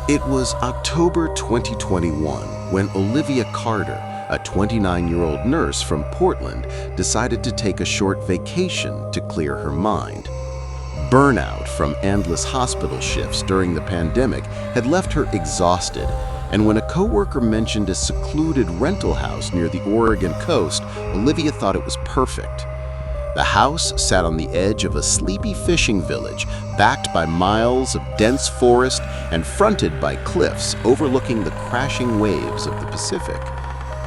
It was October 2021 when Olivia Carter, a 29-year-old nurse from Portland, decided to take a short vacation to clear her mind. Burnout from endless hospital shifts during the pandemic had left her exhausted, and when a coworker mentioned a secluded rental house near the Oregon coast, Olivia thought it was perfect. The house sat on the edge of a sleepy fishing village, backed by miles of dense forest and fronted by cliffs overlooking the crashing waves of the Pacific.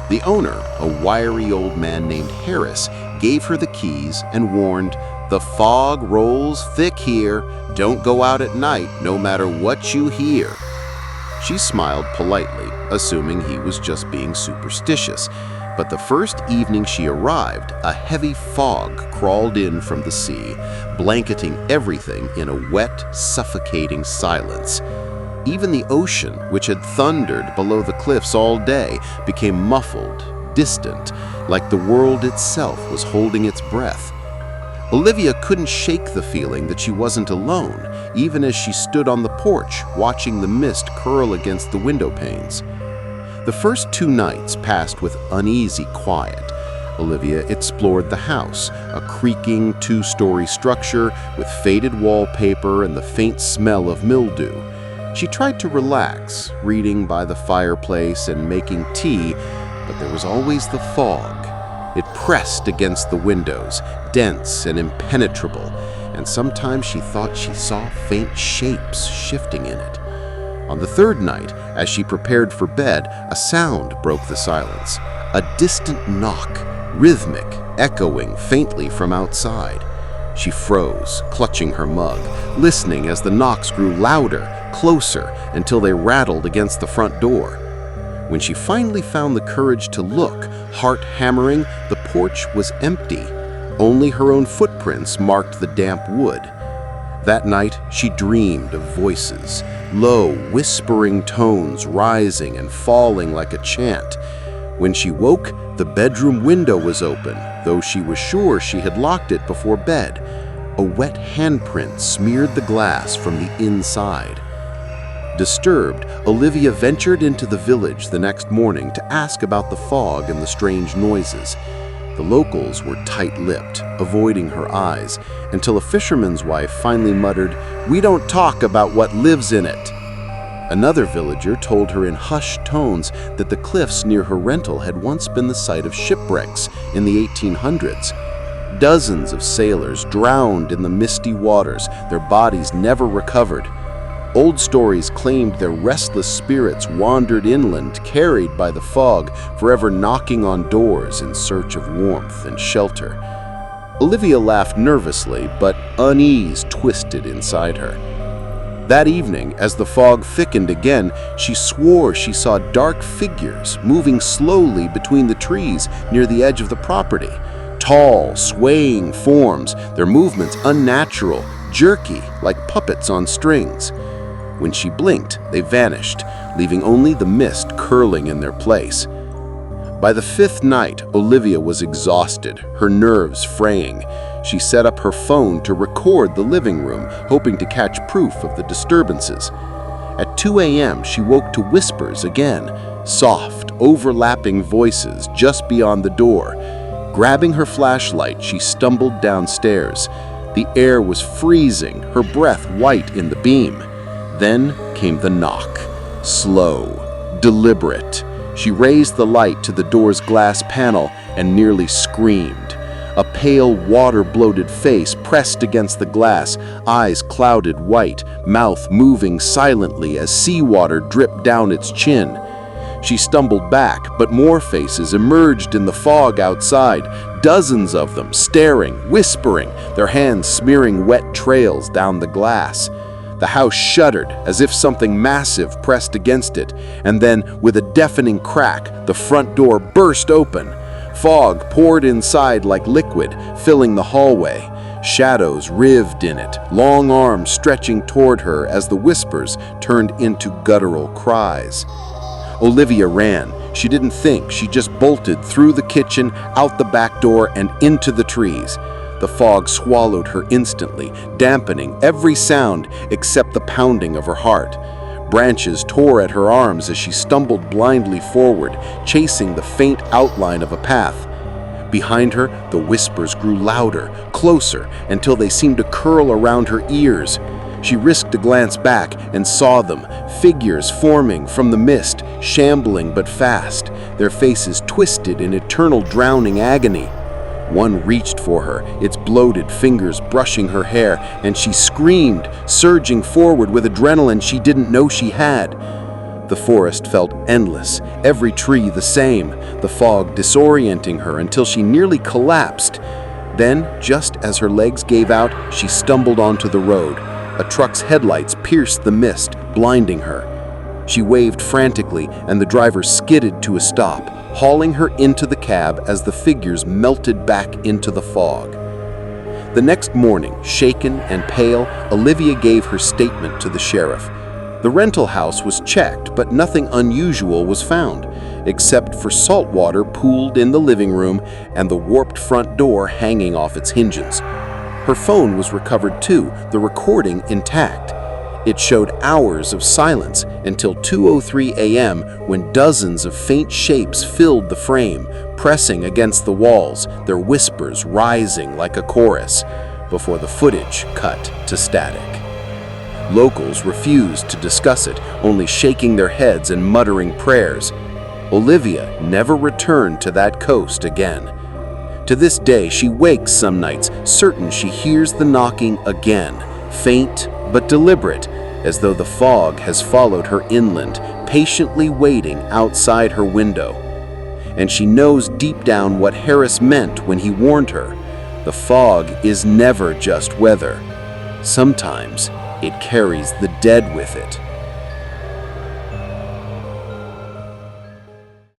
The owner, a wiry old man named Harris, gave her the keys and warned, "The fog rolls thick here. Don't go out at night, no matter what you hear." She smiled politely, assuming he was just being superstitious. But the first evening she arrived, a heavy fog crawled in from the sea, blanketing everything in a wet, suffocating silence. Even the ocean, which had thundered below the cliffs all day, became muffled, distant, like the world itself was holding its breath. Olivia couldn't shake the feeling that she wasn't alone, even as she stood on the porch watching the mist curl against the window panes. The first 2 nights passed with uneasy quiet. Olivia explored the house, a creaking 2-story structure with faded wallpaper and the faint smell of mildew. She tried to relax, reading by the fireplace and making tea, but there was always the fog. It pressed against the windows, dense and impenetrable, and sometimes she thought she saw faint shapes shifting in it. On the 3rd night, as she prepared for bed, a sound broke the silence. A distant knock, rhythmic, echoing faintly from outside. She froze, clutching her mug, listening as the knocks grew louder, closer, until they rattled against the front door. When she finally found the courage to look, heart hammering, the porch was empty. Only her own footprints marked the damp wood. That night, she dreamed of voices, low, whispering tones rising and falling like a chant. When she woke, the bedroom window was open, though she was sure she had locked it before bed. A wet handprint smeared the glass from the inside. Disturbed, Olivia ventured into the village the next morning to ask about the fog and the strange noises. The locals were tight-lipped, avoiding her eyes, until a fisherman's wife finally muttered, "We don't talk about what lives in it." Another villager told her in hushed tones that the cliffs near her rental had once been the site of shipwrecks in the 1800s. Dozens of sailors drowned in the misty waters, their bodies never recovered. Old stories claimed their restless spirits wandered inland, carried by the fog, forever knocking on doors in search of warmth and shelter. Olivia laughed nervously, but unease twisted inside her. That evening, as the fog thickened again, she swore she saw dark figures moving slowly between the trees near the edge of the property. Tall, swaying forms, their movements unnatural, jerky, like puppets on strings. When she blinked, they vanished, leaving only the mist curling in their place. By the 5th night, Olivia was exhausted, her nerves fraying. She set up her phone to record the living room, hoping to catch proof of the disturbances. At 2 a.m., she woke to whispers again, soft, overlapping voices just beyond the door. Grabbing her flashlight, she stumbled downstairs. The air was freezing, her breath white in the beam. Then came the knock. Slow, deliberate. She raised the light to the door's glass panel and nearly screamed. A pale, water-bloated face pressed against the glass, eyes clouded white, mouth moving silently as seawater dripped down its chin. She stumbled back, but more faces emerged in the fog outside, dozens of them staring, whispering, their hands smearing wet trails down the glass. The house shuddered as if something massive pressed against it, and then, with a deafening crack, the front door burst open. Fog poured inside like liquid, filling the hallway. Shadows writhed in it, long arms stretching toward her as the whispers turned into guttural cries. Olivia ran. She didn't think, she just bolted through the kitchen, out the back door, and into the trees. The fog swallowed her instantly, dampening every sound except the pounding of her heart. Branches tore at her arms as she stumbled blindly forward, chasing the faint outline of a path. Behind her, the whispers grew louder, closer, until they seemed to curl around her ears. She risked a glance back and saw them, figures forming from the mist, shambling but fast, their faces twisted in eternal drowning agony. One reached for her, its bloated fingers brushing her hair, and she screamed, surging forward with adrenaline she didn't know she had. The forest felt endless, every tree the same, the fog disorienting her until she nearly collapsed. Then, just as her legs gave out, she stumbled onto the road. A truck's headlights pierced the mist, blinding her. She waved frantically, and the driver skidded to a stop, hauling her into the cab as the figures melted back into the fog. The next morning, shaken and pale, Olivia gave her statement to the sheriff. The rental house was checked, but nothing unusual was found, except for salt water pooled in the living room and the warped front door hanging off its hinges. Her phone was recovered too, the recording intact. It showed hours of silence until 2:03 a.m. when dozens of faint shapes filled the frame, pressing against the walls, their whispers rising like a chorus, before the footage cut to static. Locals refused to discuss it, only shaking their heads and muttering prayers. Olivia never returned to that coast again. To this day, she wakes some nights, certain she hears the knocking again, faint but deliberate, as though the fog has followed her inland, patiently waiting outside her window. And she knows deep down what Harris meant when he warned her. The fog is never just weather. Sometimes it carries the dead with it.